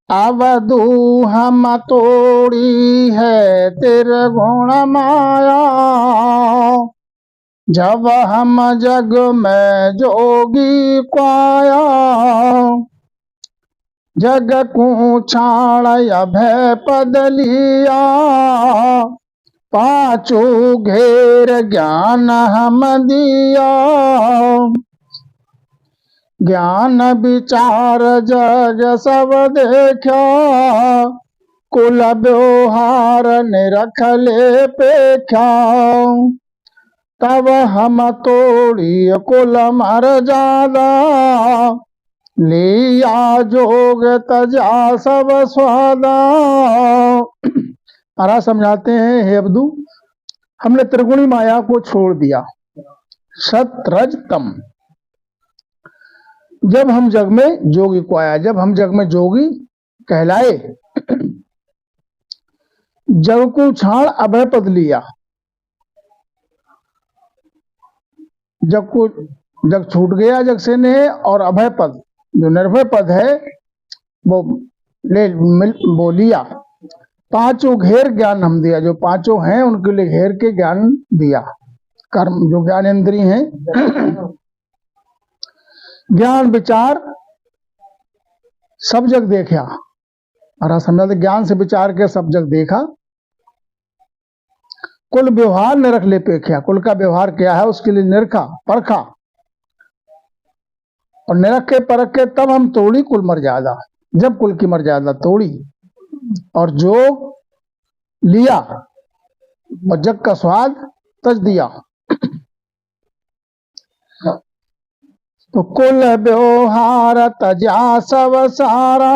अवधू हम तोड़ी है त्रिगुण माया, जब हम जग में जोगी पाया। जग को छाड़ अभय पद लिया, पाछू घेर ज्ञान हम दिया। ज्ञान विचार जग सब देखा, कुल व्यवहार निरख ले पेख्या। तब हम तोड़ी कुल मर्यादा, लिया जोग तजा सब स्वादा। महाराज समझाते हैं, हे अब्दू, हमने त्रिगुणी माया को छोड़ दिया। सत रज तम, जब हम जग में जोगी को आया, जब हम जग में जोगी कहलाए, जग को छाड़ अभय पद लिया। जग छूट गया जग से ने, और अभय पद जो निर्भय पद है वो लिया। पांचों घेर ज्ञान हम दिया, जो पांचों हैं उनके लिए घेर के ज्ञान दिया। कर्म जो ज्ञानेंद्रिय हैं, ज्ञान विचार सब जग देखा। हमारा समझा, ज्ञान से विचार के सब जग देखा। कुल व्यवहार निरख ले पेख्या, कुल का व्यवहार क्या है उसके लिए निरखा परखा, और निरख के परख के तब हम तोड़ी कुल मर्यादा। जब कुल की मर्यादा तोड़ी और जोग लिया और जग का स्वाद तज दिया, तो कुल व्यवहार तजा सब सारा,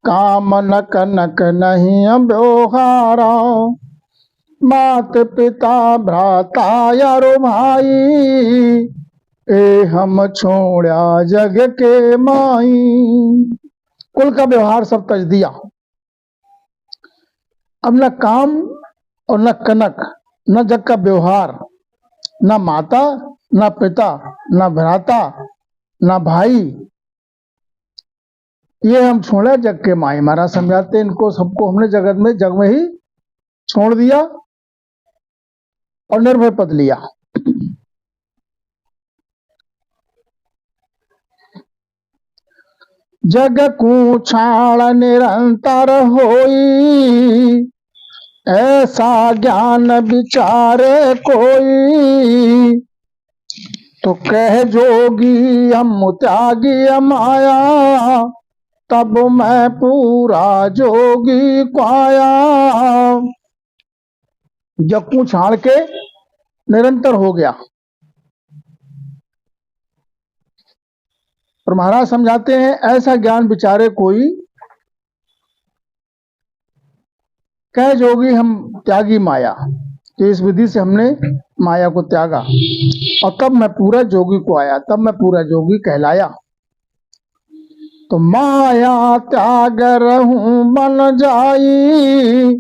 काम नक नक नहीं व्यवहारा। मात पिता भ्राता यारो भाई, ए हम छोड़ा जग के माई। कुल का व्यवहार सब तज दिया। अब न काम और न कनक, न जग का व्यवहार, न माता न पिता न भ्राता न भाई, ये हम छोड़े जग के माई। महाराज समझाते, इनको सबको हमने जग में ही छोड़ दिया और निर्भय पद लिया। जग को छाड़ निरंतर होई, ऐसा ज्ञान विचारे कोई। तो कह जोगी हम त्यागी माया, तब मैं पूरा जोगी पाया। जग को छाड़ के निरंतर हो गया। और महाराज समझाते हैं, ऐसा ज्ञान विचारे कोई, कह जोगी हम त्यागी माया, तो इस विधि से हमने माया को त्यागा, और कब मैं पूरा जोगी को आया, तब मैं पूरा जोगी कहलाया। तो माया त्याग रहूं बन जाई,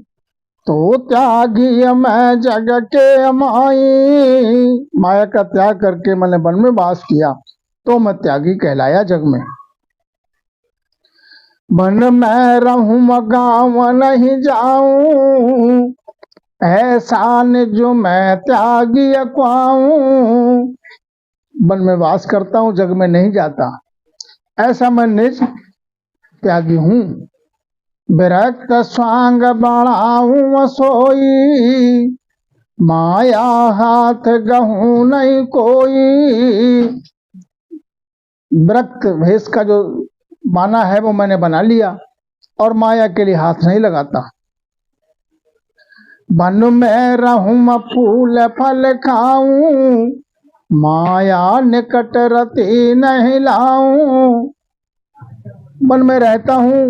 तो त्यागी मैं जग के माई। माया का त्याग करके मैंने वन में वास किया, तो मैं त्यागी कहलाया जग में। वन में रहूं गाँव नहीं जाऊं, ऐसा जो मैं त्यागी अक्वाऊं। वन में वास करता हूं, जग में नहीं जाता, ऐसा मैं निज त्यागी हूं। विरक्त स्वांग बढ़ाऊं सोई, माया हाथ गहूं नहीं कोई। विरक्त भेष का जो माना है वो मैंने बना लिया, और माया के लिए हाथ नहीं लगाता। वन में रहूं फूल फल खाऊं, माया निकट रति नहीं लाऊं। वन में रहता हूं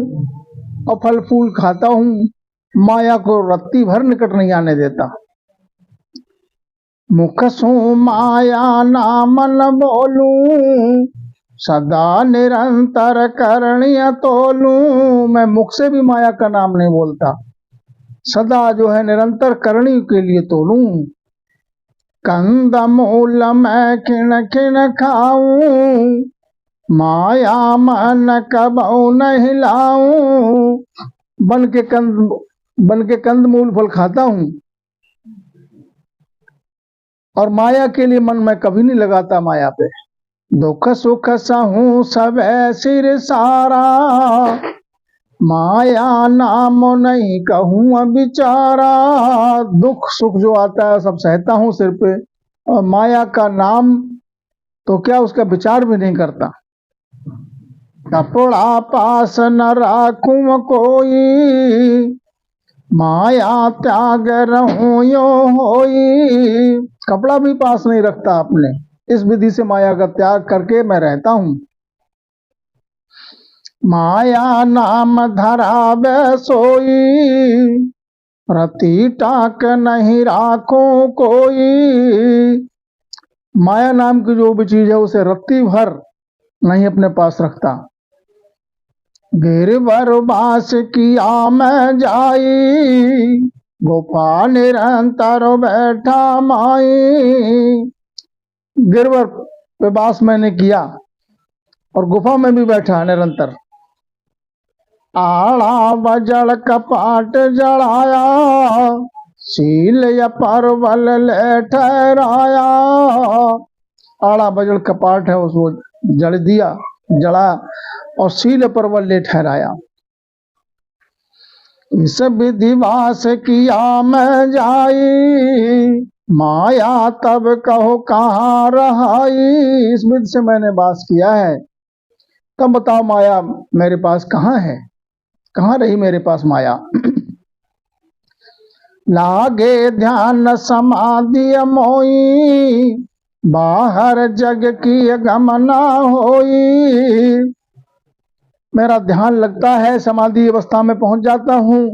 और फल फूल खाता हूं, माया को रत्ती भर निकट नहीं आने देता। मुख सु माया नाम न बोलूं, सदा निरंतर करणीय तोलूं। मैं मुख से भी माया का नाम नहीं बोलता, सदा जो है निरंतर करणी के लिए तोलूं। कंद मूल मैं खिन खिन खाऊं, माया मन कबहु नहीं लाऊं, बन के कंद मूल फल खाता हूं, और माया के लिए मन मैं कभी नहीं लगाता माया पे। दुख सुख सहूं सब है सिर सारा, माया नाम नहीं कहूँ बिचारा। दुख सुख जो आता है सब सहता हूँ सिर पे, और माया का नाम तो क्या उसका विचार भी नहीं करता। कपड़ा पास न राखूं कोई, माया त्याग रहूं यो होई। कपड़ा भी पास नहीं रखता अपने, इस विधि से माया का त्याग करके मैं रहता हूं। माया नाम धरावे सोई, रति टाक नहीं राखो कोई। माया नाम की जो भी चीज है उसे रत्ती भर नहीं अपने पास रखता। गिरवर बास किया मैं जाई, गुफा निरंतर बैठा माई। गिरवर पे बास मैंने किया और गुफा में भी बैठा निरंतर। आड़ा बजड़ कपाट जड़ाया, सील या परवल ले ठहराया। आड़ा बजड़ कपाट है उसको जड़ दिया, जड़ा, और सील परवल ले ठहराया। इस विधि वास किया मैं जाई, माया तब कहो कहाँ रहाई। इस विधि से मैंने वास किया है, तब बताओ माया मेरे पास कहाँ है, कहाँ रही मेरे पास माया। लागे ध्यान समाधि मोई, बाहर जग की गमना होई। मेरा ध्यान लगता है, समाधि अवस्था में पहुंच जाता हूं,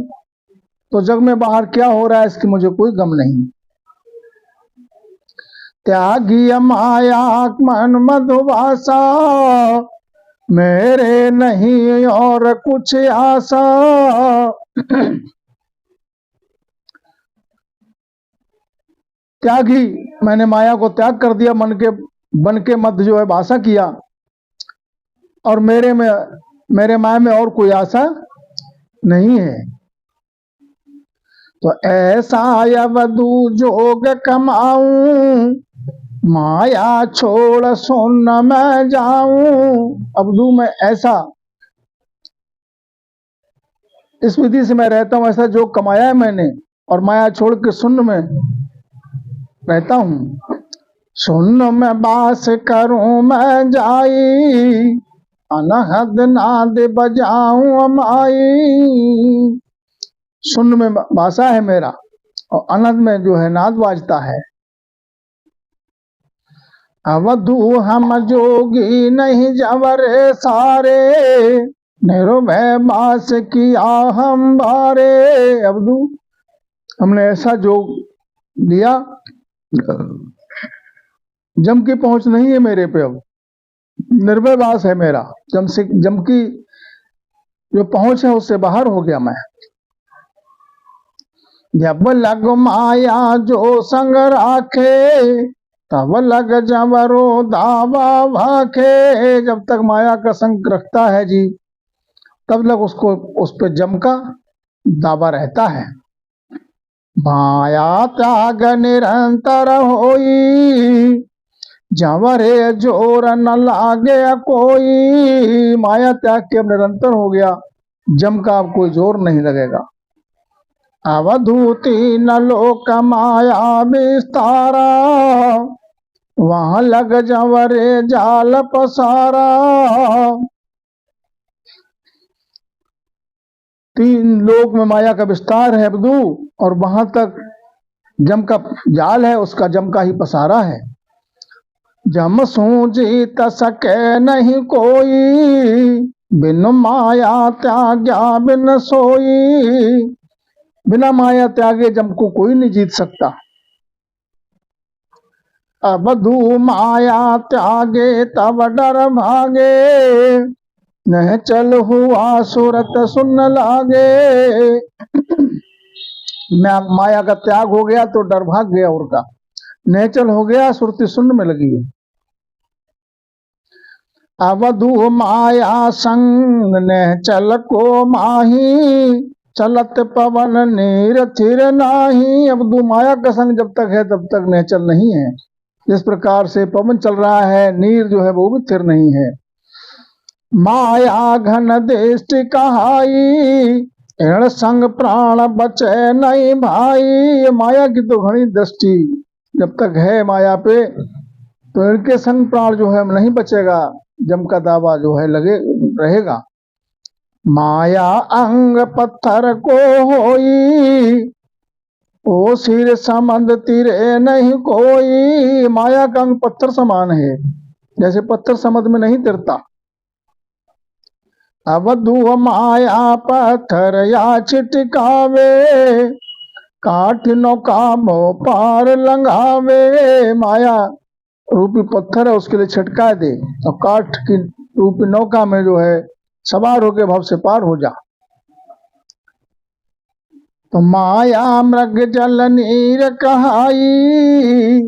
तो जग में बाहर क्या हो रहा है इसकी मुझे कोई गम नहीं। त्यागी माया मन मधुभाषा, मेरे नहीं और कुछ आशा। त्यागी, मैंने माया को त्याग कर दिया, बन के मध्य जो है भाषा किया, और मेरे माया में और कोई आशा नहीं है। तो ऐसा अवधू जोग कमाऊं, माया छोड़ सुन मैं जाऊं। अवधू में ऐसा, इस विधि से मैं रहता हूं, ऐसा जो कमाया है मैंने, और माया छोड़ के शून्य में रहता हूं। शून्य में वास करूं मैं जाई, अनहद नाद बजाऊं अमाई। शून्य में वासा है मेरा, और अनंत में जो है नाद बाजता है। अवधू हम जोगी नहीं जवरे सारे, निरुभय बास किया हम बारे। अवधू हमने ऐसा जोग दिया, जम की पहुंच नहीं है मेरे पे, अब निर्भय वास है मेरा। जम की जो पहुंच है उससे बाहर हो गया मैं। जब लग माया जो संग राखे, तब लग जबरो दावा भाखे। जब तक माया का संग रखता है जी, तब लग उसको उस पर जम का दावा रहता है। माया त्याग निरंतर होई, जवरे जोर न लागे कोई। माया त्याग के अब निरंतर हो गया, जम का अब कोई जोर नहीं लगेगा। अवधूति न लोक माया विस्तारा, वहां लग जवरे जाल पसारा। 3 लोक में माया का विस्तार है अवधू, और वहां तक जम का जाल है, उसका जम का ही पसारा है। जम सू जीत सके नहीं कोई, बिन माया त्याग्या बिन सोई। बिना माया त्यागे जम को कोई नहीं जीत सकता। अवधू माया त्यागे तब डर भागे, न चल हुआ सूरत सुन लागे। माया का त्याग हो गया तो डर भाग गया, और का नेचल हो गया, सुरती सुन में लगी। अवधू माया संग ने चल को माही, चलत पवन नीर थिर नाही। अवधू माया का संग जब तक है तब तक निश्चल नहीं है। जिस प्रकार से पवन चल रहा है, नीर जो है वो भी स्थिर नहीं है। माया घन दृष्टि कहाई, ऋण संग प्राण बचे नहीं भाई। माया की तो घनी दृष्टि जब तक है माया पे, तो इनके संग प्राण जो है नहीं बचेगा, जम का दावा जो है लगे रहेगा। माया अंग पत्थर को होई, ओ सिर समंद तिरे नहीं कोई। माया का अंग पत्थर समान है, जैसे पत्थर समुद्र में नहीं तिरता। अवधू माया पत्थर या छिटकावे, काठ नौका मोह पार लंघावे। माया रूपी पत्थर है, उसके लिए छिटका दे और काठ की रूपी नौका में जो है सवार होके भव से पार हो जा। तो माया मृग जल नीर कहाई,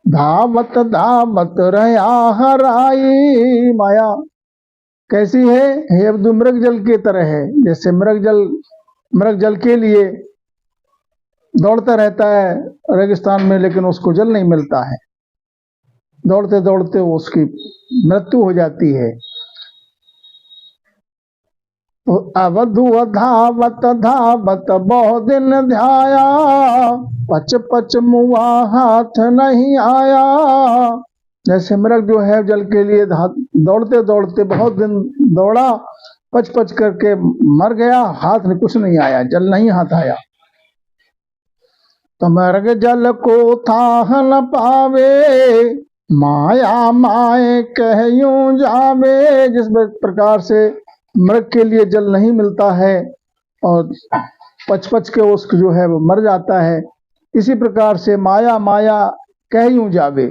धावत धावत रहा हराई। माया कैसी है? हे अब्दु मृग जल की तरह है। जैसे मृग जल के लिए दौड़ता रहता है रेगिस्तान में, लेकिन उसको जल नहीं मिलता है, दौड़ते दौड़ते उसकी मृत्यु हो जाती है। तो अवधू धावत धावत बहु दिन ध्याया, पच पच मुआ हाथ नहीं आया। जैसे मृग जो है जल के लिए दौड़ते दौड़ते बहुत दिन दौड़ा, पच पच करके मर गया, हाथ में कुछ नहीं आया, जल नहीं हाथ आया। तो मृग जल को था न पावे, माया माए कहयूं जावे। जिस प्रकार से मृग के लिए जल नहीं मिलता है और पच पच के उसको जो है वो मर जाता है, इसी प्रकार से माया माया कहयूं जावे।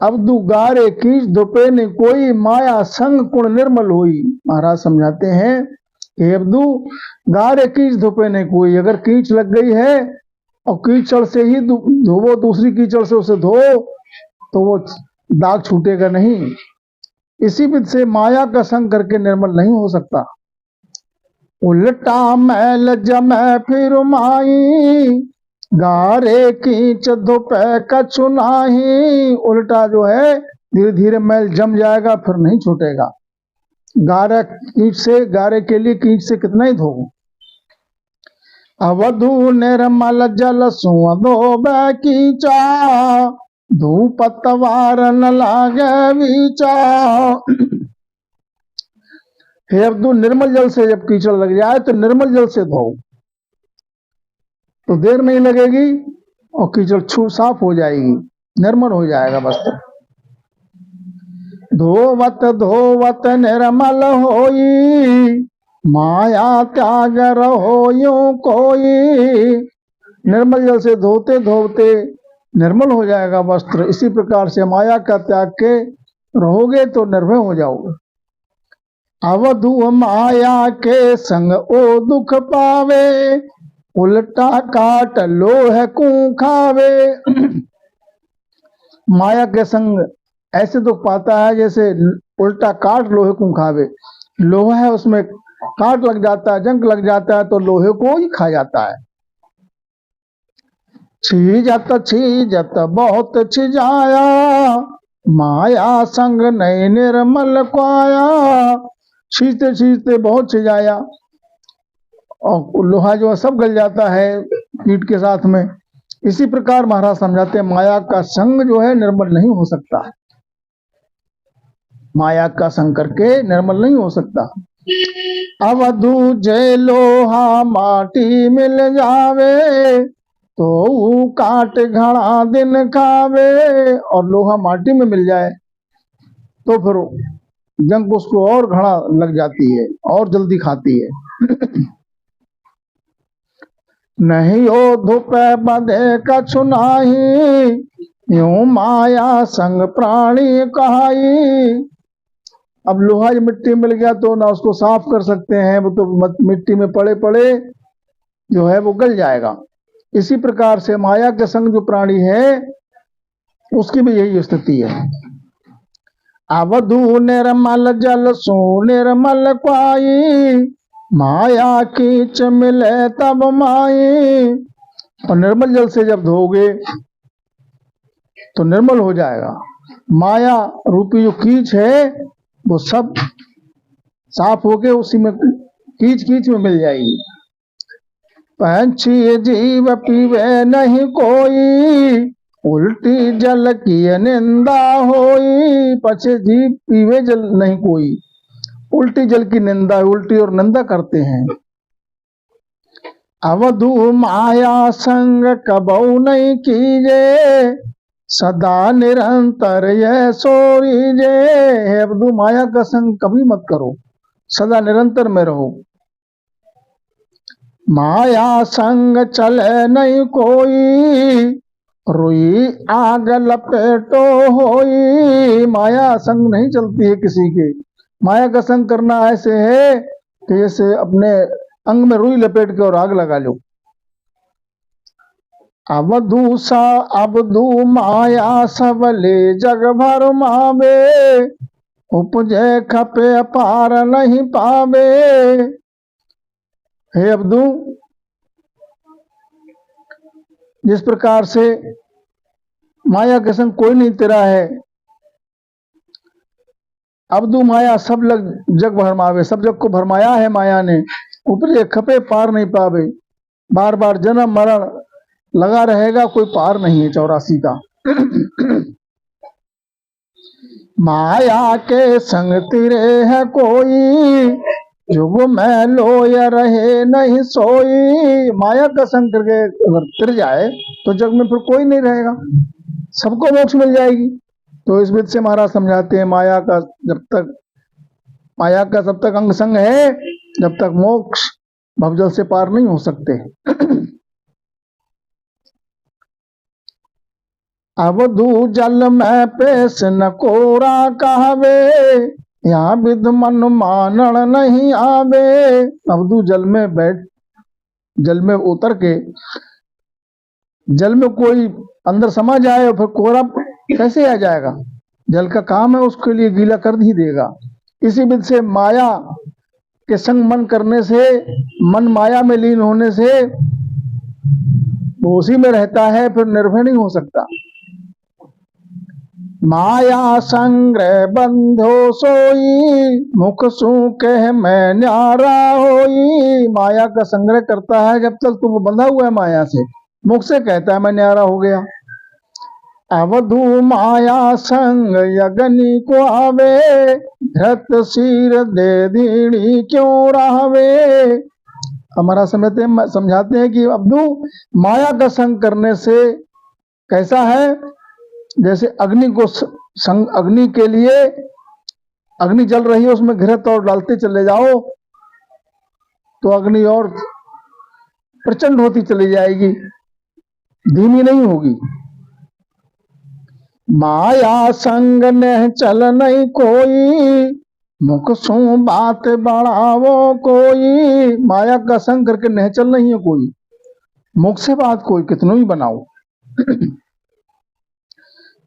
अवधू गारे कीच धुपे ने कोई, माया संग कुण निर्मल हुई। महाराज समझाते हैं कि अवधू गारे कीच धुपे ने कोई, अगर कीच लग गई है और कीचड़ से ही धोवो, दूसरी कीचड़ से उसे धो तो वो दाग छूटेगा नहीं। इसी विध से माया का संग करके निर्मल नहीं हो सकता। उल्टा मैल जमै फिर माई, गारे कीच धुपे कछु नाही। उल्टा जो है धीरे धीरे मैल जम जाएगा, फिर नहीं छूटेगा। गारे कीच से, गारे के लिए कीच से कितना ही धो। अवधू निर्मल जल सुधोबे कीचा, धूप तवार न लागे वीचा। हे अब्दुल, निर्मल जल से जब कीचड़ लग जाए तो निर्मल जल से धो, तो देर नहीं लगेगी और कीचड़ छू साफ हो जाएगी, निर्मल हो जाएगा वस्त्र। धोवत धोवत निर्मल होई, माया त्याग रहो यूं कोई। निर्मल जल से धोते धोते निर्मल हो जाएगा वस्त्र। इसी प्रकार से माया का त्याग के रहोगे तो निर्भय हो जाओगे। अवधू माया के संग ओ दुख पावे, उल्टा काट लोह कू खावे। माया के संग ऐसे दुख पाता है जैसे उल्टा काट लोहे को खावे। लोहा है, उसमें काट लग जाता है, जंग लग जाता है, तो लोहे को ही खा जाता है। छीजत बहुत छिजाया, माया संग नहीं निर्मल पाया। छीजते छीजते बहुत छिजाया और लोहा जो है सब गल जाता है कीट के साथ में। इसी प्रकार महाराज समझाते हैं माया का संग जो है निर्मल नहीं हो सकता, माया का संग करके निर्मल नहीं हो सकता। अवधू जय लोहा माटी मिल जावे, तो काट घड़ा दिन खावे। और लोहा माटी में मिल जाए तो फिर जंग उसको और घड़ा लग जाती है और जल्दी खाती है। नहीं हो धूप बंधे कछु नाही, यूं माया संग प्राणी कहाई। अब लोहा मिट्टी मिल गया तो ना उसको साफ कर सकते हैं, वो तो मिट्टी में पड़े पड़े जो है वो गल जाएगा। इसी प्रकार से माया के संग जो प्राणी है उसकी भी यही स्थिति है। अवधू निर्मल जल सो निर्मल पाई, माया कीच मिले तब माई। और निर्मल जल से जब धोगे तो निर्मल हो जाएगा। माया रूपी जो कीच है वो सब साफ होके उसी में कीच कीच में मिल जाएगी। पंछी जीव पीवे नहीं कोई, उल्टी जल की निंदा होई। पछे जीव पीवे जल नहीं कोई, उल्टी जल की निंदा, उल्टी और निंदा करते हैं। अवधू माया संग कबऊ नहीं कीजे, सदा निरंतर यह सोईजे। अवधू माया का संग कभी मत करो, सदा निरंतर में रहो। माया संग चले नहीं कोई, रुई आग लपेटो होई। माया संग नहीं चलती है किसी के। माया का संग करना ऐसे है कि जैसे अपने अंग में रुई लपेट के और आग लगा लो। अवधू सा अवधू माया सबले जग भर मावे, उपजे खपे पार नहीं पावे। हे अवधू, जिस प्रकार से माया के संग कोई नहीं तेरा है, अवधू माया सब जग भरमावे, सब जग को भरमाया है माया ने। उपजे खपे पार नहीं पावे, बार बार जन्म मरण लगा रहेगा, कोई पार नहीं है 84 का। माया के संग तिरे है कोई, जुग में लोय रहे नहीं सोई। माया का संग करके अगर तिर जाए तो जग में फिर कोई नहीं रहेगा, सबको मोक्ष मिल जाएगी। तो इस विध से महाराज समझाते हैं माया का सब तक अंग संग है, जब तक मोक्ष भवजल से पार नहीं हो सकते। अवधू जल में पेश न कोरा कहवे, यहाँ विध मन मानण नहीं आवे। अवधू जल में उतर के जल में कोई अंदर समा जाए और फिर कोरा कैसे आ जाएगा? जल का काम है उसके लिए गीला कर ही देगा। इसी विध से माया के संग मन करने से, मन माया में लीन होने से वो उसी में रहता है, फिर निर्भय नहीं हो सकता। माया संग्रह बंधो सोई, मुख सू कह मैं न्यारा होई। माया का संग्रह करता है जब तक तुम बंधा हुआ है माया से, मुख से कहता है मैं न्यारा हो गया। अवधू माया संग यगनी को आवे, धृत सिर दे दीड़ी क्यों रहवे। हमारा समझाते हैं कि अवधू माया का संग करने से कैसा है, जैसे अग्नि के लिए अग्नि जल रही है, उसमें घृत और डालते चले जाओ तो अग्नि और प्रचंड होती चली जाएगी, धीमी नहीं होगी। माया संग ने चल नहीं कोई, मुख सू बात बढ़ावो कोई। माया का संग करके निहचल नहीं है कोई, मुख से बात कोई कितनों ही बनाओ।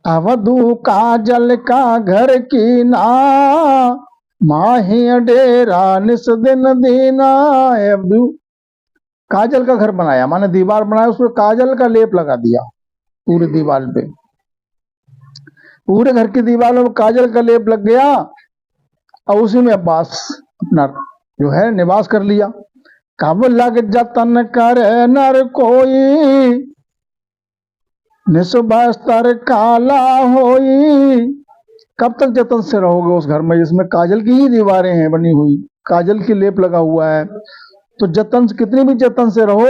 अवधू काजल का घर की ना, माही डेरा निस दिन दीना। अवधू काजल का घर बनाया, माने दीवार बनाया, उसमें काजल का लेप लगा दिया पूरी दीवार पे, पूरे घर की दीवारों में काजल का लेप लग गया और उसी में अब्बास अपना जो है निवास कर लिया। कब लग जतन कर नर कोई, निस्तर काला होई। कब तक जतन से रहोगे उस घर में जिसमें काजल की ही दीवारें हैं बनी हुई, काजल की लेप लगा हुआ है? तो जतन से, कितनी भी जतन से रहो,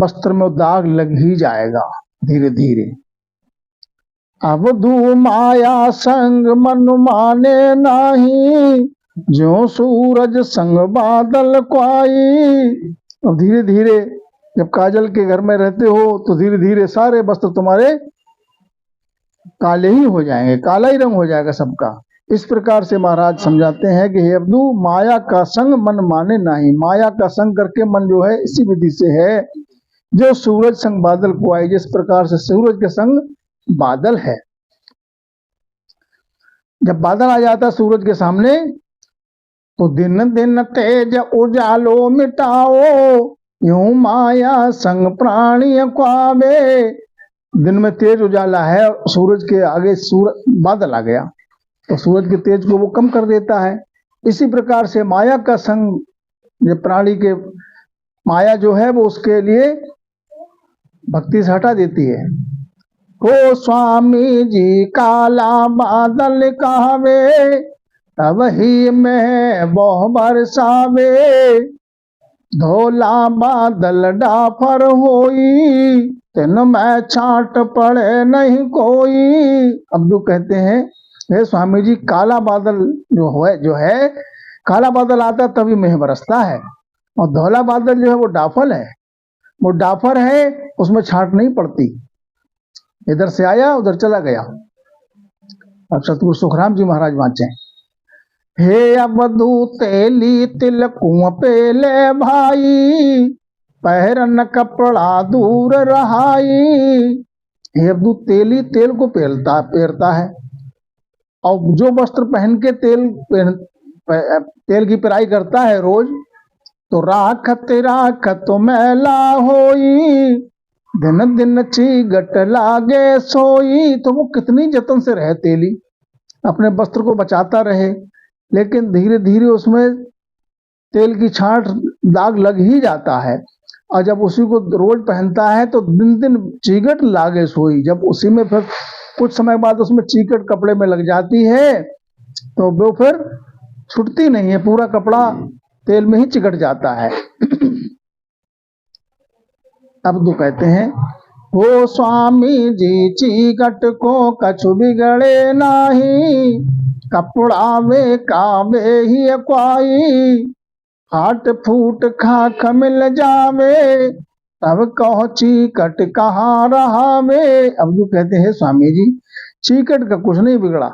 वस्त्र में दाग लग ही जाएगा धीरे धीरे। अवधू माया संग मन माने नाही, जो सूरज संग बादल क्वाई। अब धीरे धीरे जब काजल के घर में रहते हो तो धीरे धीरे सारे वस्त्र तुम्हारे काले ही हो जाएंगे, काला ही रंग हो जाएगा सबका। इस प्रकार से महाराज समझाते हैं कि हे अवधू, माया का संग मन माने नहीं। माया का संग करके मन जो है इसी विधि से है, जो सूरज संग बादल को आए, जिस प्रकार से सूरज के संग बादल है। जब बादल आ जाता सूरज के सामने तो दिन दिन तेज उजालो मिटाओ, यूं माया संग प्राणी क्वावे। दिन में तेज उजाला है, सूरज के आगे बादल आ गया तो सूरज के तेज को वो कम कर देता है। इसी प्रकार से माया का संग, ये प्राणी के माया जो है वो उसके लिए भक्ति से हटा देती है। हो स्वामी जी काला बादल कहावे, तब ही में बहु बरसावे। धोला बादल डाफर होई, तेन में छाट पड़े नहीं कोई। अब्दू कहते हैं, हे स्वामी जी, काला बादल जो है काला बादल आता तभी मेह बरसता है, और धौला बादल जो है वो डाफल है, वो डाफर है, उसमें छाट नहीं पड़ती। इधर से आया उधर चला गया। अब सतगुरु सुखराम जी महाराज वांचे, हे अबदू तेली तिलकुं पेले भाई, पहरन कपड़ा दूर रहाई। हे अबदू तेली तेल को पेरता है, और जो वस्त्र पहन के तेल की पेराई करता है रोज, तो राखत राखत मैला होई, दिन दिन चीगट लागे सोई। तो वो कितनी जतन से रहे तेली, अपने वस्त्र को बचाता रहे, लेकिन धीरे धीरे उसमें तेल की छांट दाग लग ही जाता है, और जब उसी को रोज पहनता है तो दिन दिन चीगट लागे सोई। जब उसी में फिर कुछ समय बाद उसमें चीकट कपड़े में लग जाती है तो वो फिर छूटती नहीं है, पूरा कपड़ा तेल में ही चिकट जाता है। अब तो कहते हैं, हो स्वामी जी चीकट को कछु बिगड़े नाही, कपड़ा में कावे ही क्वाई। फाट फूट खाक मिल जावे, तब कहो चीकट कहाँ रहा में। अब जो कहते हैं, स्वामी जी चीकट का कुछ नहीं बिगड़ा,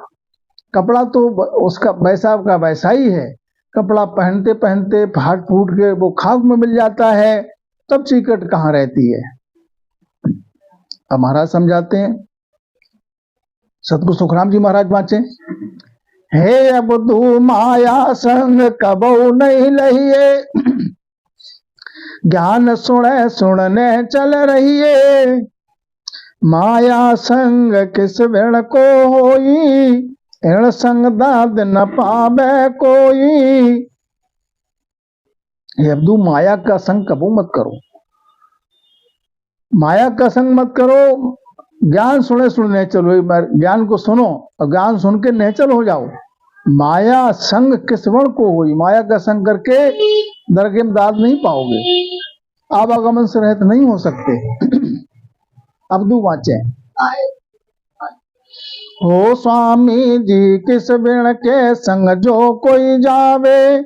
कपड़ा तो उसका वैसा का वैसा ही है, कपड़ा पहनते पहनते फाट फूट के वो खाक में मिल जाता है, तब चीकट कहाँ रहती है। अब महाराज समझाते हैं, सतगुरु सुखराम जी महाराज वांचे, हे अबदू माया संग कबो नहीं लहिए, ज्ञान सुने सुनने चल रहिए। माया संग किस वेण को होई, एण संग दाद न पावे कोई। हे अब्दू माया का संग कबो मत करो, माया का संग मत करो। ज्ञान सुने सुनने चलो, ज्ञान को सुनो और ज्ञान सुन के नेचल हो जाओ। माया संग किस वर्ण को हुई, माया का संग करके दरगे में दाद नहीं पाओगे, आवागमन से रहित नहीं हो सकते। अब्दू वाचे, हो स्वामी जी किस बिण के संग जो कोई जावे,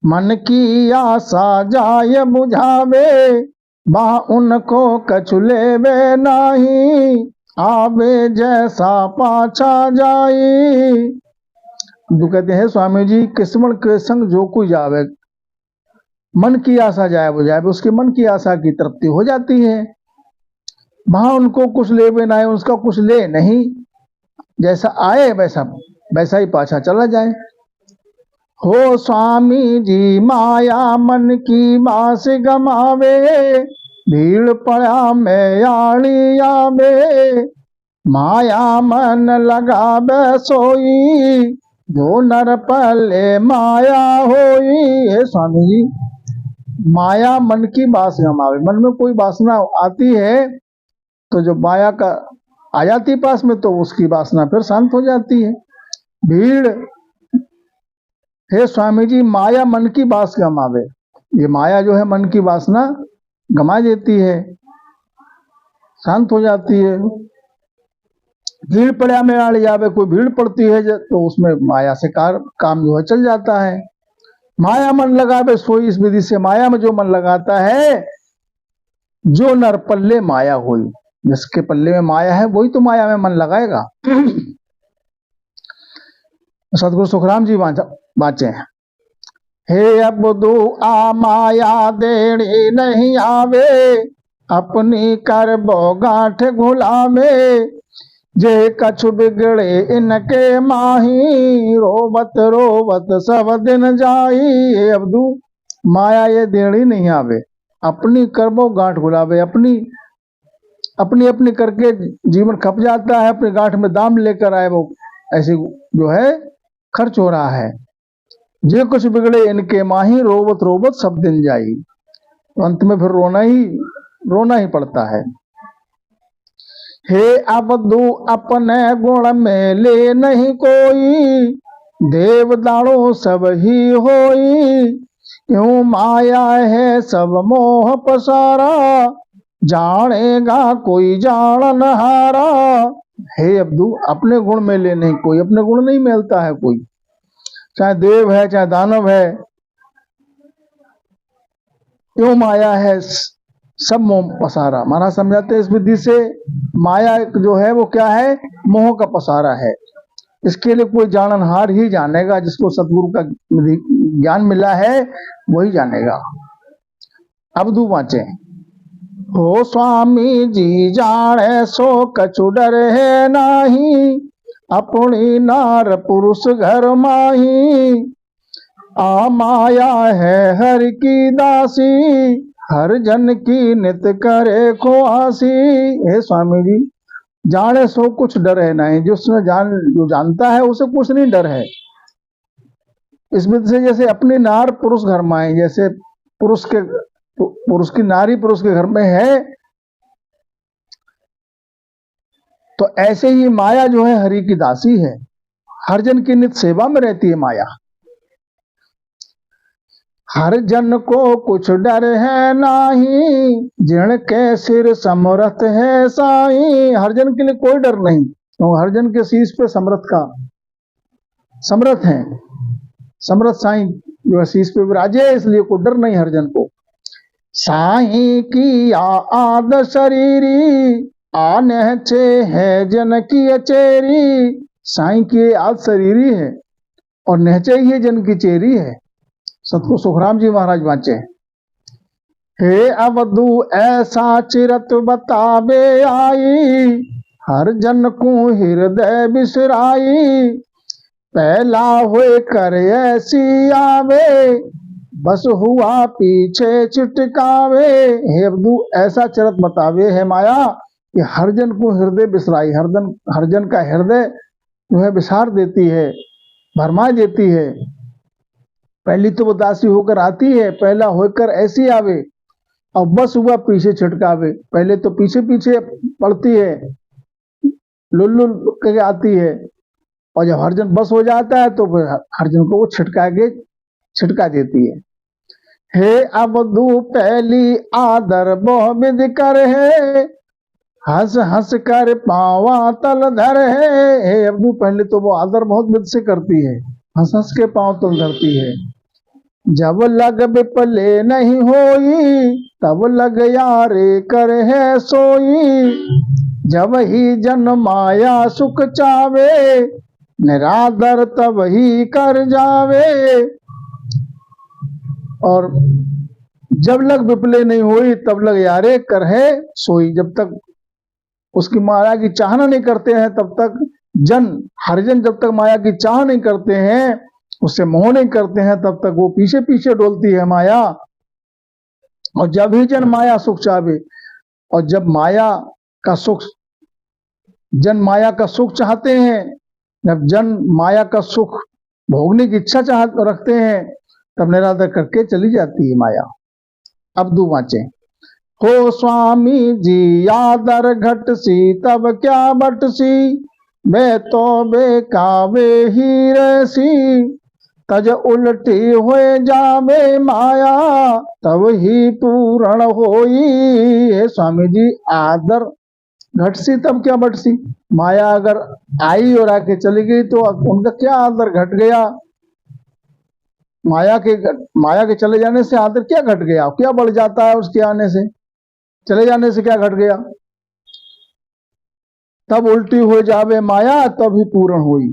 मन की आशा जाय बुझावे। बा उनको कछु लेवे नाही, आवे जैसा पाछा जाई। तो कहते हैं, स्वामी जी किस्मत के संग जो कोई जावे, मन की आशा जाए बुझावे, उसके मन की आशा की तृप्ति हो जाती है। वहां उनको कुछ लेवे ना, उसका कुछ ले नहीं, जैसा आए वैसा ही पाछा चला जाए। हो स्वामी जी माया मन की बास गमावे, भीड़ पड़ा में आड़ी आवे। माया मन लगावे सोई, जो नर पले माया होई। हे स्वामी जी, माया मन की बास गमावे, मन में कोई वासना आती है तो जो माया का आ जाती पास में, तो उसकी वासना फिर शांत हो जाती है। भीड़, हे स्वामी जी माया मन की बास गमावे, ये माया जो है मन की वासना गमा देती है, शांत हो जाती है। भीड़ पड़ा में आड़ जावे, कोई भीड़ पड़ती है तो उसमें माया से काम जो है चल जाता है। माया मन लगावे सोई, इस विधि से माया में जो मन लगाता है, जो नर पल्ले माया होई, जिसके पल्ले में माया है वही तो माया में मन लगाएगा। सतगुरु सुखराम जी बाचे, हे अबदू आ माया देड़ी नहीं आवे, अपनी कर बो गांठ घुलावे। जे कछु बिगड़े इनके माही, रोवत रोवत सब दिन जाई। हे अब्दू, माया ये देनी नहीं आवे, अपनी कर्मों गांठ गुलावे, अपनी अपनी अपनी करके जीवन खप जाता है, अपनी गांठ में दाम लेकर आए वो ऐसे जो है खर्च हो रहा है। जे कुछ बिगड़े इनके माही, रोवत रोवत सब दिन जाई। तो अंत में फिर रोना ही पड़ता है। हे अबदू अपने गुण में ले नहीं कोई, देव दाड़ो सब ही होई। यूं माया है सब मोह पसारा, जानेगा कोई जानन हारा। हे अब्दू, अपने गुण में ले नहीं कोई, अपने गुण नहीं मिलता है कोई, चाहे देव है चाहे दानव है। यूं माया है सब मोह पसारा। महाराज समझाते हैं इस विधि से माया जो है वो क्या है, मोह का पसारा है। इसके लिए कोई जाननहार ही जानेगा, जिसको सतगुरु का ज्ञान मिला है वही जानेगा। अब दू वाचे, हो स्वामी जी जाने सो कछु डर है नाही, अपनी नार पुरुष घर माही। आ माया है हर की दासी, हर जन की नित करे खुआसी। हे स्वामी जी, जाने सो कुछ डर है नहीं, जो जानता है उसे कुछ नहीं डर है। इस विधि से जैसे अपनी नार पुरुष घर में है, जैसे पुरुष की नारी पुरुष के घर में है, तो ऐसे ही माया जो है हरि की दासी है, हर जन की नित सेवा में रहती है माया। हर जन को कुछ डर है नाही, जिनके सिर समर्थ है साईं। हर जन के लिए कोई डर नहीं, तो हर जन के शीश पे समर्थ है, समर्थ साईं जो है शीश पे विराजे, इसलिए कोई डर नहीं हर जन को। साईं की आद शरीरी, आनहचे है जन की अचेरी। साईं की आद शरीरी है और नहचे ही जन की चेरी है। सतगुरु सुखराम जी महाराज वाचे, हे अवधू ऐसा चिरत बतावे आई, हर जन को हृदय बिसराई। पहला हुए कर ऐसी आवे, बस हुआ पीछे चिटकावे। हे अवधू ऐसा चिरत बतावे है माया कि हर जन को हृदय बिसराई, हर जन का हृदय जो है बिसार देती है, भरमा देती है। पहली तो वो दासी होकर आती है, पहला होकर ऐसी आवे, और बस हुआ पीछे छिटकावे। पहले तो पीछे पीछे पड़ती है, लुल्लु के आती है, और जब हरजन बस हो जाता है तो फिर हरजन को वो छिटका देती है। हे अवधू पहली आदर बहु विधि कर है, हंस हंस कर पावा तल धर है। हे अवधू, पहले तो वो आदर बहुत विधि से करती है, हंस हंस के पांव तल धरती है। जब लग विपले नहीं होई, तब लग यारे कर है सोई। जब ही जन माया सुख चावे, निरादर तब ही कर जावे। और जब लग विपले नहीं हुई, तब लग यारे कर है सोई। जब तक उसकी माया की चाहना नहीं करते हैं, तब तक हरिजन जब तक माया की चाह नहीं करते हैं, उससे मोह नहीं करते हैं, तब तक वो पीछे पीछे डोलती है माया। और जब ही जन माया सुख चाहे, और जब जन माया का सुख चाहते हैं, जब जन माया का सुख भोगने की इच्छा रखते हैं, तब निरादर करके चली जाती है माया। अब दू वाचे, हो स्वामी जी यादर घट सी, तब क्या बट सी। मैं तो बेकावे ही रसी, तज उल्टी हुए जावे माया, तब ही पूर्ण होई। हे स्वामी जी, आदर घट सी तब क्या बट सी। माया अगर आई और आके चली गई तो उनका क्या आदर घट गया। माया के चले जाने से आदर क्या घट गया, क्या बढ़ जाता है उसके आने से, चले जाने से क्या घट गया। तब उल्टी हो जावे माया, तब ही पूर्ण हुई।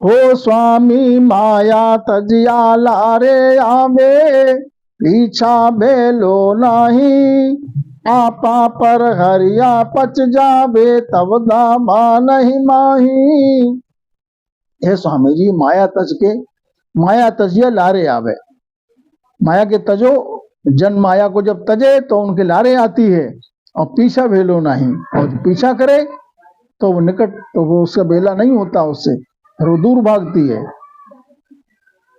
हो स्वामी माया तजिया लारे आवे, पीछा बेलो नहीं। आपा पर हरिया पच जावे तब दामा नहीं माही। हे स्वामी जी, माया तजिया लारे आवे। माया के तजो, जन माया को जब तजे तो उनके लारे आती है, और पीछा भेलो नहीं, और पीछा करे तो वो निकट, तो वो उसका बेला नहीं होता उससे, फिर वो दूर भागती है।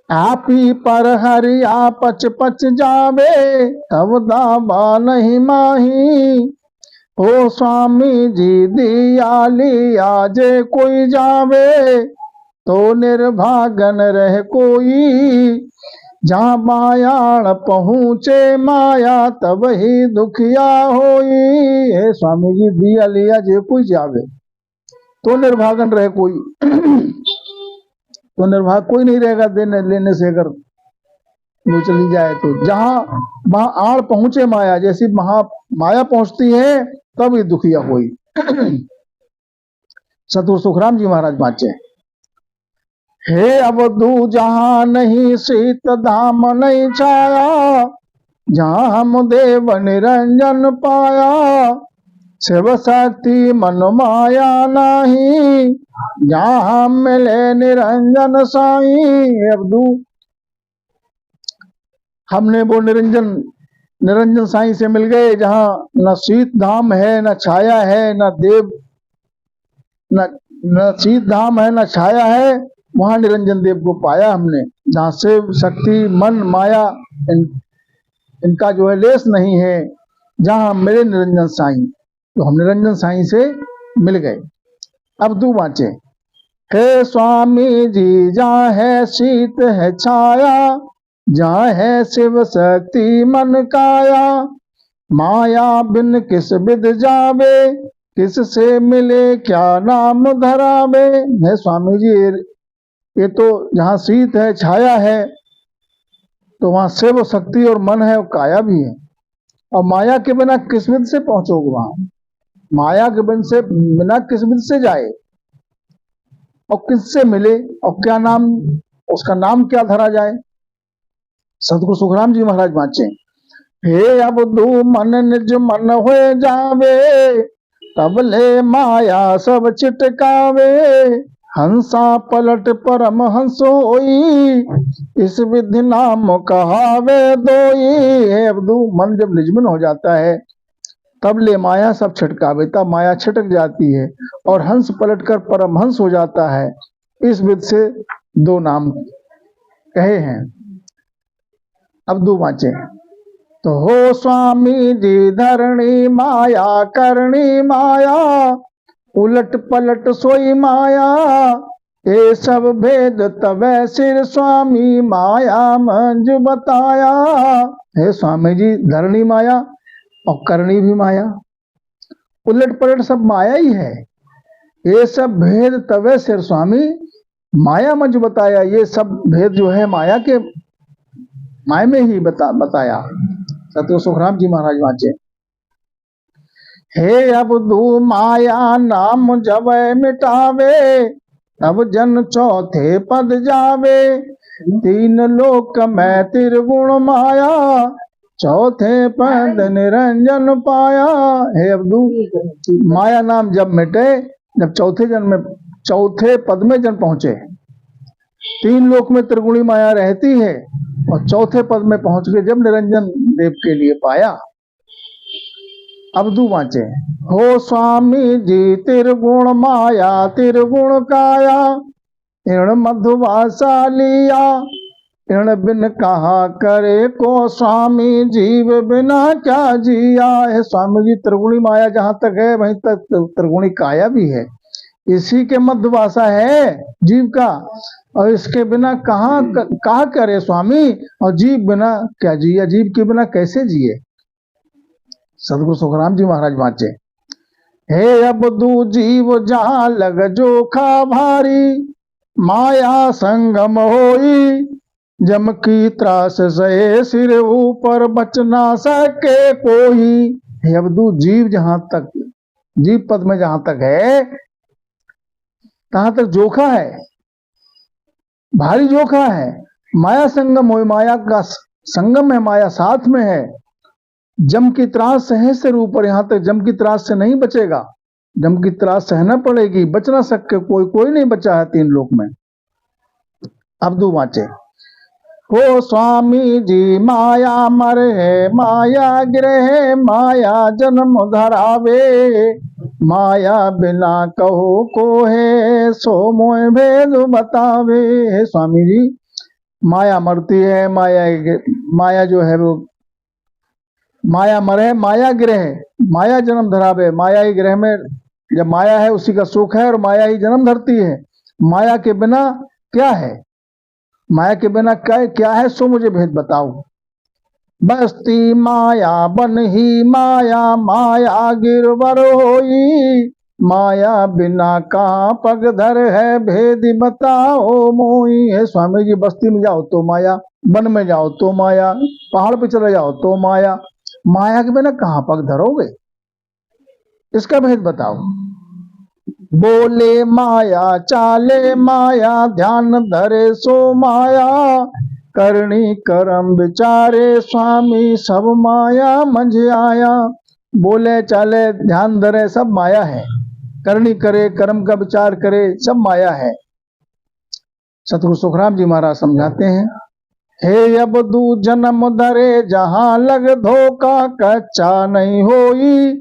आपी पर हरिया पच पच जावे तब दावा नहीं माही। ओ स्वामी जी दियाली आजे कोई जावे तो निर्भागन रह कोई। जहाँ मायाण पहुँचे माया तब ही दुखिया होई। हे स्वामी जी दिया लिया जे कोई जावे तो निर्भागन रहे कोई। तो निर्भाग कोई नहीं रहेगा देने लेने से, अगर वो चली जाए तो। जहाँ वहां आड़ पहुंचे माया, जैसी माया पहुंचती है तब ये दुखिया कोई। सतगुरु सुखराम जी महाराज बाँचे। हे अवधू जहाँ नहीं शीत धाम नहीं छाया, जहाँ हम देव निरंजन पाया। शिव शक्ति मन माया नाही, जहाँ हम मिले निरंजन साई। अवधू हमने वो निरंजन साई से मिल गए, जहाँ न शीत धाम है न छाया है, न देव न शीत धाम है न छाया है, वहां निरंजन देव को पाया हमने। जहाँ शिव शक्ति मन माया इनका जो है लेस नहीं है, जहाँ हम मिले निरंजन साई, तो हम निरंजन साई से मिल गए। अब तू बाँचे। हे स्वामी जी जहाँ है शीत है छाया, जहाँ है शिव शक्ति मन काया। माया बिन किस विद जावे, किससे मिले क्या नाम धरावे। है स्वामी जी, ये तो जहाँ शीत है छाया है तो वहाँ शिव शक्ति और मन है और काया भी है। और माया के बिना किस विद से पहुंचोगे वहां? माया के बिना किस विद से जाए और किससे मिले और क्या नाम, उसका नाम क्या धरा जाए। सतगुरु सुखराम जी महाराज बाँचे। हे अवधू मन निज मन हो जावे, तब ले माया सब चिटकावे। हंसा पलट परम हंस होई, इस विधि नाम कहावे दोई। हे अवधू मन जब निजमन हो जाता है तब ले माया सब छिटकावे, तब माया छिटक जाती है और हंस पलट कर परमहंस हो जाता है। इस विधि से दो नाम कहे हैं। अब दो बाँचे। तो हो स्वामी जी धरणी माया करणी माया, उलट पलट सोई माया। ये सब भेद तबै सिर स्वामी माया मंज बताया। हे स्वामी जी धरणी माया और करणी भी माया, उलट पलट सब माया ही है। ये सब भेद तबै सिर स्वामी माया मंज बताया। ये सब भेद जो है माया में ही बताया। सतगुरु सुखराम जी महाराज बाँचे। हे अवधू माया नाम जब मिटावे, अब जन चौथे पद जावे। तीन लोक में त्रिगुण माया, चौथे पद निरंजन पाया। हे अवधू माया नाम जब मिटे, जब चौथे पद में जन पहुंचे। तीन लोक में त्रिगुणी माया रहती है और चौथे पद में पहुंच के जब निरंजन देव के लिए पाया। अवधू बाँचे। हो स्वामी जी त्रिगुण माया त्रिगुण काया, इण मधुवासा लिया। इण बिन कहा करे को स्वामी जीव बिना क्या जिया। है स्वामी जी त्रिगुणी माया जहाँ तक है वहीं तक त्रिगुणी काया भी है। इसी के मध्यवासा है जीव का, और इसके बिना कहाँ करे स्वामी, और जीव बिना क्या जिया, जीव के बिना कैसे जिए। सतगुरु सुखराम जी महाराज बाँचे। हे अवधू जीव जहाँ लग जोखा भारी, माया संगम होई। जम की त्रास सहे सिर ऊपर बच ना सके कोई। हे अवधू जीव पद में जहाँ तक है तहाँ तक जोखा है, भारी जोखा है। माया संगम हो, माया का संगम है, माया साथ में है। जम की त्रास सहे सिर ऊपर, यहां तक जम की त्रास से नहीं बचेगा, जम की त्रास सहना पड़ेगी, बच ना सके कोई नहीं बचा है तीन लोक में। अब दो वाचे, हो स्वामी जी माया मर है, माया ग्रह, माया जन्म धरावे, माया बिना कहो को है, सो मोह भेद बतावे। हे स्वामी जी, माया मरती है, माया जो है वो माया मरे, माया ग्रह, माया जन्म धरावे, माया ही ग्रह में जब माया है उसी का सुख है, और माया ही जन्म धरती है। माया के बिना क्या है, माया के बिना क्या है, सो मुझे भेद बताओ। बस्ती माया बन ही माया, माया गिरवर होई, माया बिना कहाँ पग धर है, भेद बताओ मोई। है स्वामी जी, बस्ती में जाओ तो माया, वन में जाओ तो माया, पहाड़ पे चले जाओ तो माया, माया के बिना कहाँ पग धरोगे, इसका भेद बताओ। बोले माया चाले माया, ध्यान धरे सो माया, करणी करम विचारे स्वामी, सब माया मंझ आया। बोले चाले ध्यान धरे सब माया है, करनी करे कर्म का विचार करे सब माया है। सतगुरु सुखराम जी महाराज समझाते हैं, हे अबदू जन्म धरे जहां लग धोखा, कच्चा नहीं होई,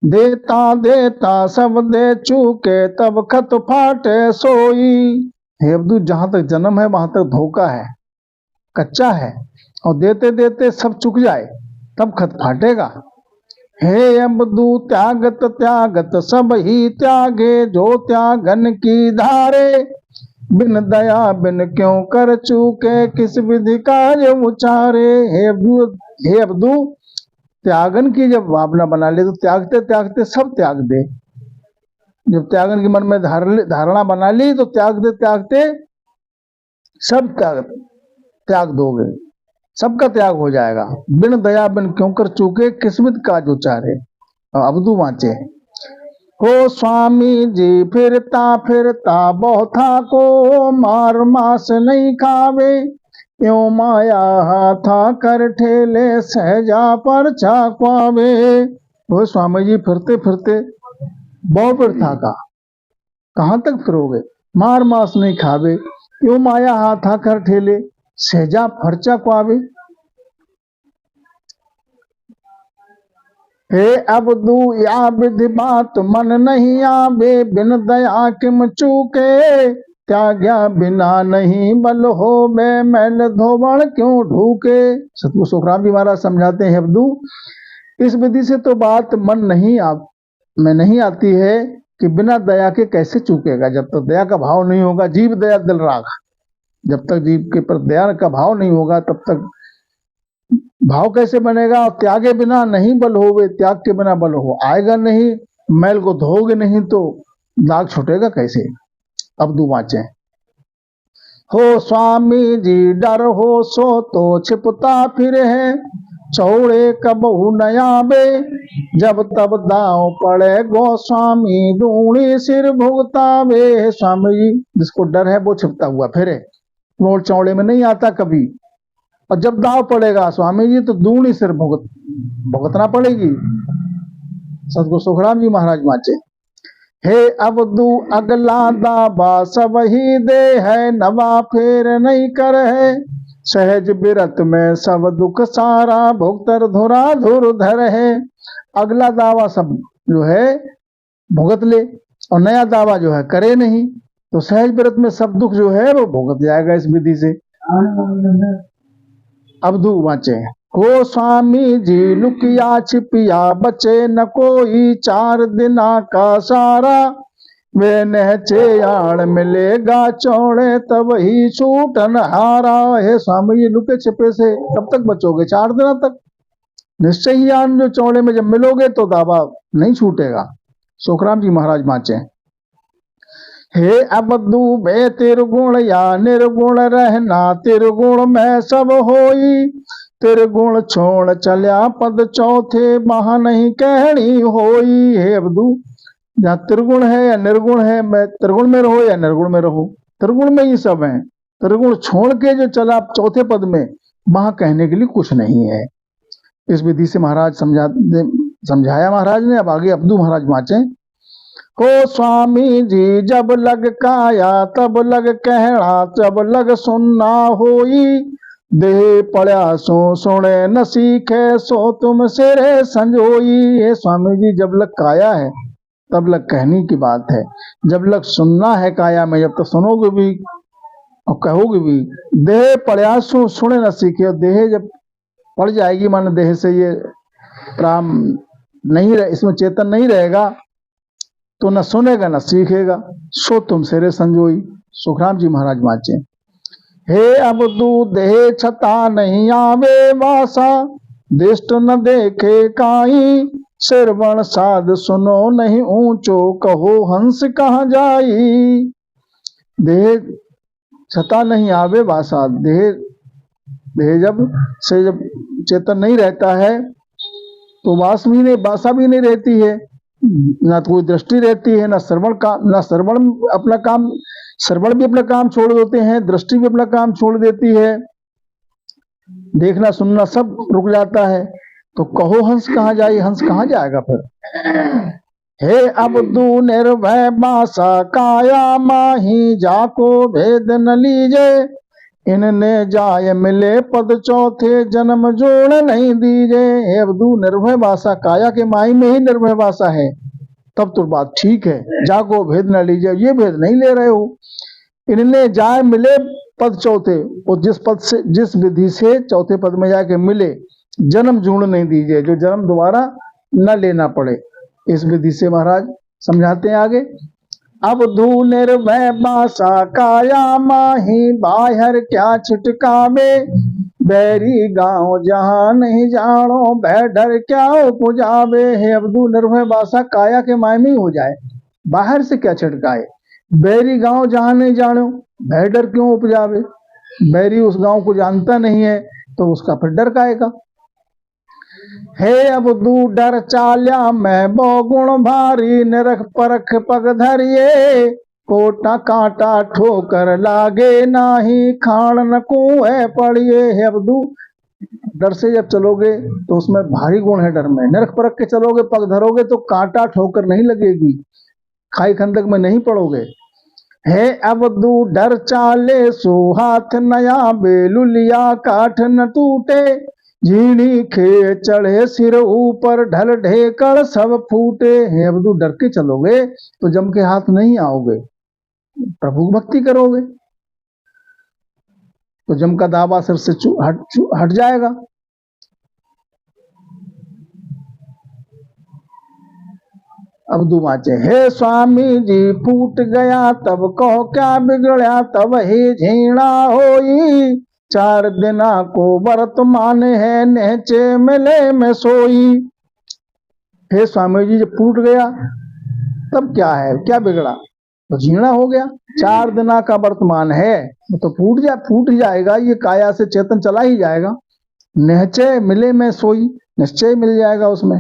देता देता सब दे चूके, तब खत फाटे सोई। हे अब्दू, जहां तक जन्म है वहां तक धोखा है, कच्चा है, और देते देते सब चुक जाए तब खत फाटेगा। हे अब्दू त्यागत त्यागत सब ही त्यागे, जो त्यागन की धारे, बिन दया बिन क्यों कर चूके, किस विधि कार्य उचारे। हे अब्दू, त्यागन की जब भावना बना ले तो त्यागते त्यागते सब त्याग दे। जब त्यागन की मन में धारणा बना ली तो त्यागते त्यागते सब त्याग दोगे, सबका त्याग हो जाएगा। बिन दया बिन क्यों कर चूके, किस्मत का जो चारे। अब्दू वाचे, हो स्वामी जी फिरता फिरता बहुथा को, मार मास नहीं खावे, यो माया हाथा कर ठेले, सहजा पर चाकवावे। वो स्वामी जी फिरते फिरते बहुत फिरता का, कहां तक फिरोगे, मार मास नहीं खावे, यो माया हाथा कर ठेले, सहजा फरचा क्वावे। हे अब्दू या विधि बात मन नहीं आवे, बिन दया किम चूके, त्याग्या बिना नहीं बल हो, मैं मैल धोबण क्यों ढूके। सतगुरु सुखराम जी महाराज समझाते हैं, अब्दू इस विधि से तो बात मन में नहीं आती है कि बिना दया के कैसे चूकेगा। जब तक दया का भाव नहीं होगा, जीव दया दिल राख, जब तक जीव के पर दया का भाव नहीं होगा तब तक भाव कैसे बनेगा। और त्यागे बिना नहीं बल होवे, त्याग के बिना बल हो आएगा नहीं, मैल को धोगे नहीं तो दाग छूटेगा कैसे। अब दो वाचे, हो स्वामी जी डर हो सो तो छिपता फिर है, चौड़े कबहू नया बे, जब तब दाव पड़े गोस्वामी, दूणी सिर भुगतावे। स्वामी जी, जिसको डर है वो छिपता हुआ फिरे, मोड़ चौड़े में नहीं आता कभी, और जब दाव पड़ेगा स्वामी जी तो दूनी सिर भुगतना पड़ेगी। सतगुरु सुखराम जी महाराज वाचे, हे अब्दू अगला दावा सब ही दे है, नवा फेर नहीं कर है, सहज बिरत में सब दुख सारा, भुगतर धुरा धुर धर है। अगला दावा सब जो है भुगत ले, और नया दावा जो है करे नहीं, तो सहज बिरत में सब दुख जो है वो भुगत जाएगा इस विधि से। अब्दू वाचे, हो स्वामी जी लुकिया छिपिया बचे न कोई, 4 दिना का सारा, वे नहचे याण मिलेगा चौड़े, तब ही छूटन हारा। है स्वामी जी, लुके छिपे से कब तक बचोगे, 4 दिनों तक। निश्चय ही यान जो चौड़े में जब मिलोगे तो दावा नहीं छूटेगा। सुखराम जी महाराज वाचे, हे अब्दू बे तिरगुण या निर्गुण रहना, तिरगुण में सब होई, तिरगुण छोड़ चल्या पद चौथे, वहां नहीं कहनी होई। हे अब्दू, जहाँ त्रिगुण है या निर्गुण है, मैं त्रिगुण में रहो या निर्गुण में रहो, त्रिगुण में ही सब है, त्रिगुण छोड़ के जो चला चौथे पद में, वहां कहने के लिए कुछ नहीं है। इस विधि से महाराज समझाया महाराज ने। अब आगे अब्दू महाराज वांचे। हो स्वामी जी जब लग काया तब लग कहना, जब लग सुनना होई, देह पड़ा सो सुने न सीखे, सो तुम सिरे संजोई। ये स्वामी जी जब लग काया है तब लग कहनी की बात है, जब लग सुनना है काया में, जब तक तो सुनोगे भी और कहोगे भी। देह पड़ा सो सुने न सीखे, देह जब पड़ जाएगी मान देह से ये प्राण नहीं रहे, इसमें चेतन नहीं रहेगा तो न सुनेगा न सीखेगा। सो तुम सिरे संजोई। सुखराम जी महाराज वाचे। हे अबदू देह छता नहीं आवे वासा, दृष्ट न देखे काई, श्रवण साध सुनो नहीं ऊंचो, कहो हंस कहाँ जाई। देह छता नहीं आवे वासा, देह जब चेतन नहीं रहता है तो वासा भी नहीं रहती है, ना तो कोई दृष्टि रहती है, ना श्रवण भी अपना काम छोड़ देते हैं, दृष्टि भी अपना काम छोड़ देती है, देखना सुनना सब रुक जाता है। तो कहो हंस कहाँ जाए, हंस कहाँ जाएगा फिर। हे अबदू निर्भय बासा काया माही, जाको भेद न लीजे, इनने जाय मिले पद चौथे, जन्म जोड़ नहीं दीजे। हे अबदू निर्भय बासा काया के माही में ही निर्भय बासा है, तब तो बात ठीक है। जाको भेद न लीजिए, ये भेद नहीं ले रहे हो। इनने जाए मिले पद चौथे, और जिस विधि से चौथे पद में जाके मिले, जन्म जोड़ नहीं दीजिए, जो जन्म दोबारा न लेना पड़े, इस विधि से महाराज समझाते हैं आगे। अब धू निर्भय बासा काया माही, बाहर क्या छिटकावे, बैरी गांव जहां नहीं जानो, बैडर क्या उपजावे। हे अब्दू निर्भय बासा काया के मायने हो जाए, बाहर से क्या छिटकाए, बैरी गांव जहां नहीं जानो, बैडर क्यों उपजावे। बैरी उस गांव को जानता नहीं है तो उसका फिर डर काएगा। हे अबदू डर चाल्या मैं बहुगुण भारी, निरख परख पग धरिए, कोटा कांटा ठोकर लागे नाही, खान न कुएं पड़िए। हे अबदू डर से जब चलोगे तो उसमें भारी गुण है डर में, निरख परख के चलोगे, पग धरोगे तो कांटा ठोकर नहीं लगेगी, खाई खंदक में नहीं पड़ोगे। हे अबदू डर चाले सो हाथ नया, बेलुलिया काठ न टूटे, झीणी खे चढ़े सिर ऊपर, ढल ढेकड़ सब फूटे। हे अबदू डर के चलोगे तो जम के हाथ नहीं आओगे, प्रभु भक्ति करोगे तो जम का दावा सिर से हट जाएगा। अब्दू वाचे। हे स्वामी जी फूट गया तब कहो क्या बिगड़ा, तब ही झीणा होई, 4 दिना को वर्तमान है, नेचे मिले में सोई। हे स्वामी जी जब फूट गया तब क्या है, क्या बिगड़ा, तो झीणा हो गया। 4 दिना का वर्तमान है तो फूट जाएगा, ये काया से चेतन चला ही जाएगा। निश्चय मिले में सोई, निश्चय मिल जाएगा उसमें।